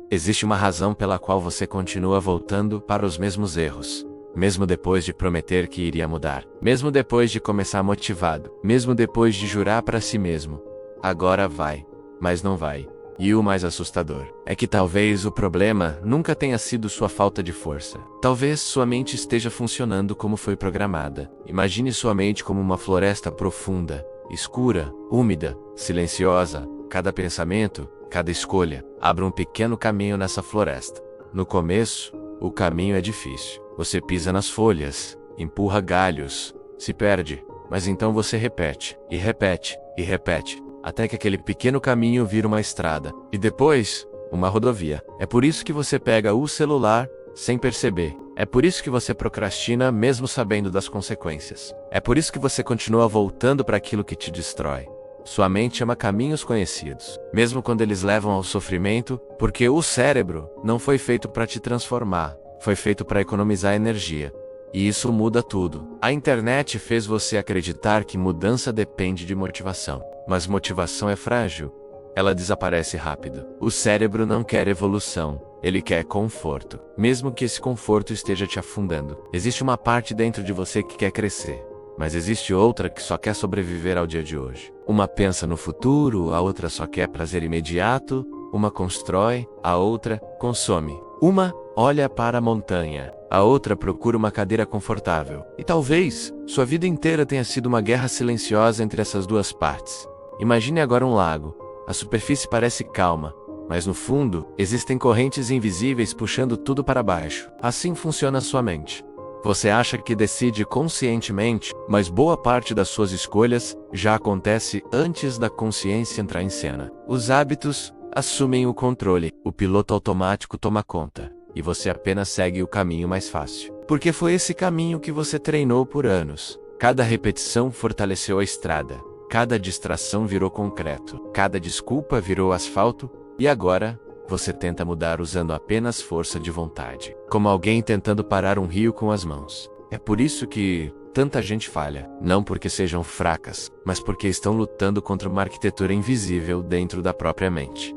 Existe uma razão pela qual você continua voltando para os mesmos erros. Mesmo depois de prometer que iria mudar. Mesmo depois de começar motivado. Mesmo depois de jurar para si mesmo. Agora vai. Mas não vai. E o mais assustador é que talvez o problema nunca tenha sido sua falta de força. Talvez sua mente esteja funcionando como foi programada. Imagine sua mente como uma floresta profunda, escura, úmida, silenciosa. Cada pensamento, cada escolha, abre um pequeno caminho nessa floresta. No começo, o caminho é difícil. Você pisa nas folhas, empurra galhos, se perde, mas então você repete, e repete, e repete. Até que aquele pequeno caminho vira uma estrada. E depois, uma rodovia. É por isso que você pega o celular, sem perceber. É por isso que você procrastina, mesmo sabendo das consequências. É por isso que você continua voltando para aquilo que te destrói. Sua mente ama caminhos conhecidos, mesmo quando eles levam ao sofrimento, porque o cérebro não foi feito para te transformar. Foi feito para economizar energia. E isso muda tudo. A internet fez você acreditar que mudança depende de motivação. Mas motivação é frágil. Ela desaparece rápido. O cérebro não quer evolução. Ele quer conforto. Mesmo que esse conforto esteja te afundando. Existe uma parte dentro de você que quer crescer. Mas existe outra que só quer sobreviver ao dia de hoje. Uma pensa no futuro, a outra só quer prazer imediato. Uma constrói, a outra consome. Uma olha para a montanha, a outra procura uma cadeira confortável. E talvez sua vida inteira tenha sido uma guerra silenciosa entre essas duas partes. Imagine agora um lago. A superfície parece calma, mas no fundo, existem correntes invisíveis puxando tudo para baixo. Assim funciona sua mente. Você acha que decide conscientemente, mas boa parte das suas escolhas já acontece antes da consciência entrar em cena. Os hábitos assumem o controle, o piloto automático toma conta, e você apenas segue o caminho mais fácil. Porque foi esse caminho que você treinou por anos. Cada repetição fortaleceu a estrada. Cada distração virou concreto, cada desculpa virou asfalto, e agora, você tenta mudar usando apenas força de vontade. Como alguém tentando parar um rio com as mãos. É por isso que tanta gente falha. Não porque sejam fracas, mas porque estão lutando contra uma arquitetura invisível dentro da própria mente.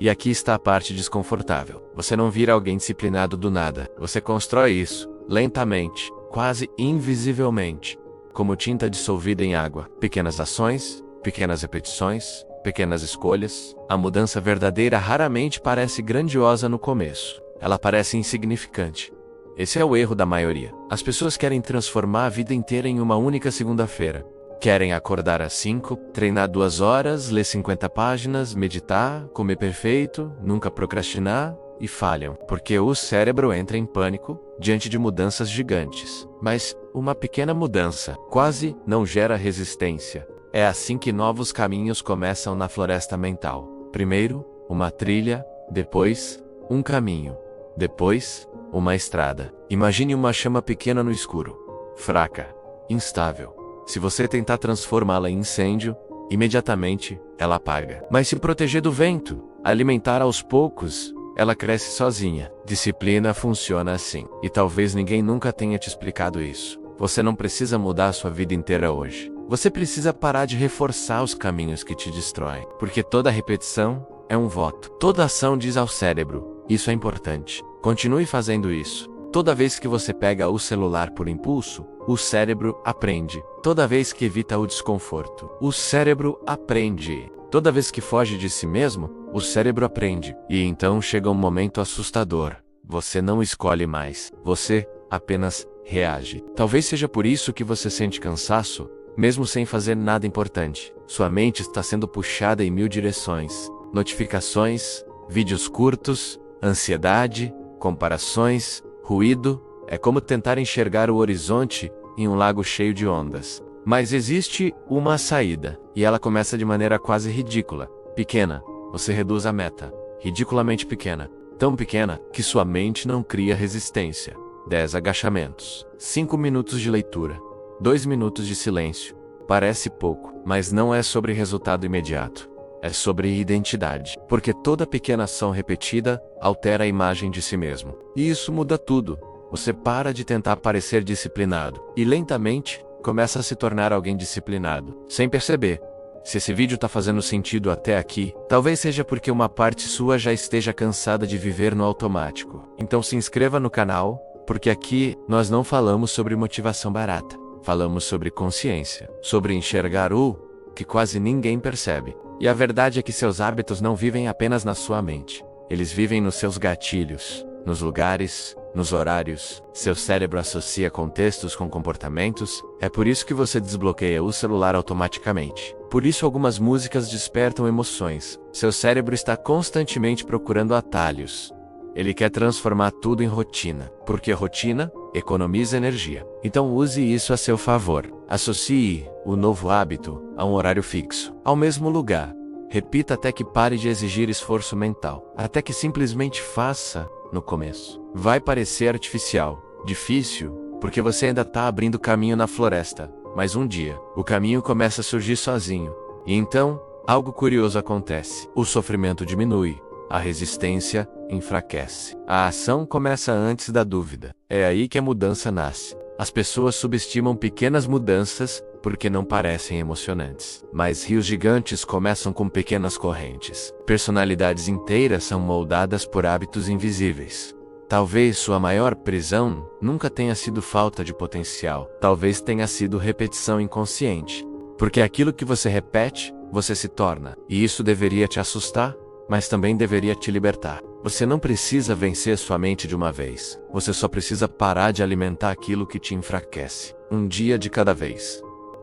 E aqui está a parte desconfortável. Você não vira alguém disciplinado do nada. Você constrói isso, lentamente, quase invisivelmente. Como tinta dissolvida em água. Pequenas ações, pequenas repetições, pequenas escolhas. A mudança verdadeira raramente parece grandiosa no começo. Ela parece insignificante. Esse é o erro da maioria. As pessoas querem transformar a vida inteira em uma única segunda-feira. Querem acordar às 5, treinar 2 horas, ler 50 páginas, meditar, comer perfeito, nunca procrastinar, e falham, porque o cérebro entra em pânico diante de mudanças gigantes. Mas uma pequena mudança quase não gera resistência. É assim que novos caminhos começam na floresta mental. Primeiro, uma trilha, depois, um caminho, depois, uma estrada. Imagine uma chama pequena no escuro, fraca, instável. Se você tentar transformá-la em incêndio, imediatamente ela apaga. Mas se proteger do vento, alimentar aos poucos, ela cresce sozinha. Disciplina funciona assim. E talvez ninguém nunca tenha te explicado isso. Você não precisa mudar a sua vida inteira hoje. Você precisa parar de reforçar os caminhos que te destroem. Porque toda repetição é um voto. Toda ação diz ao cérebro: isso é importante. Continue fazendo isso. Toda vez que você pega o celular por impulso, o cérebro aprende. Toda vez que evita o desconforto, o cérebro aprende. Toda vez que foge de si mesmo, o cérebro aprende. E então chega um momento assustador. Você não escolhe mais. Você apenas reage. Talvez seja por isso que você sente cansaço, mesmo sem fazer nada importante. Sua mente está sendo puxada em 1000 direções. Notificações, vídeos curtos, ansiedade, comparações, ruído. É como tentar enxergar o horizonte em um lago cheio de ondas. Mas existe uma saída, e ela começa de maneira quase ridícula. Pequena, você reduz a meta. Ridiculamente pequena. Tão pequena que sua mente não cria resistência. 10 agachamentos. 5 minutos de leitura. 2 minutos de silêncio. Parece pouco, mas não é sobre resultado imediato. É sobre identidade. Porque toda pequena ação repetida altera a imagem de si mesmo. E isso muda tudo. Você para de tentar parecer disciplinado. E lentamente, começa a se tornar alguém disciplinado. Sem perceber. Se esse vídeo tá fazendo sentido até aqui, talvez seja porque uma parte sua já esteja cansada de viver no automático. Então se inscreva no canal, porque aqui nós não falamos sobre motivação barata. Falamos sobre consciência, sobre enxergar o que quase ninguém percebe. E a verdade é que seus hábitos não vivem apenas na sua mente. Eles vivem nos seus gatilhos, nos lugares, nos horários. Seu cérebro associa contextos com comportamentos. É por isso que você desbloqueia o celular automaticamente. Por isso algumas músicas despertam emoções. Seu cérebro está constantemente procurando atalhos. Ele quer transformar tudo em rotina, porque rotina economiza energia. Então use isso a seu favor. Associe o novo hábito a um horário fixo, ao mesmo lugar. Repita até que pare de exigir esforço mental, até que simplesmente faça no começo. Vai parecer artificial, difícil, porque você ainda está abrindo caminho na floresta, mas um dia, o caminho começa a surgir sozinho. E então, algo curioso acontece. O sofrimento diminui. A resistência enfraquece. A ação começa antes da dúvida. É aí que a mudança nasce. As pessoas subestimam pequenas mudanças porque não parecem emocionantes. Mas rios gigantes começam com pequenas correntes. Personalidades inteiras são moldadas por hábitos invisíveis. Talvez sua maior prisão nunca tenha sido falta de potencial. Talvez tenha sido repetição inconsciente. Porque aquilo que você repete, você se torna. E isso deveria te assustar, mas também deveria te libertar. Você não precisa vencer sua mente de uma vez. Você só precisa parar de alimentar aquilo que te enfraquece. Um dia de cada vez.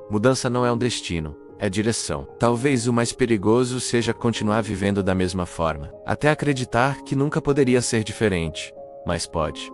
Mudança não é um destino, é direção. Talvez o mais perigoso seja continuar vivendo da mesma forma, até acreditar que nunca poderia ser diferente. Mas pode.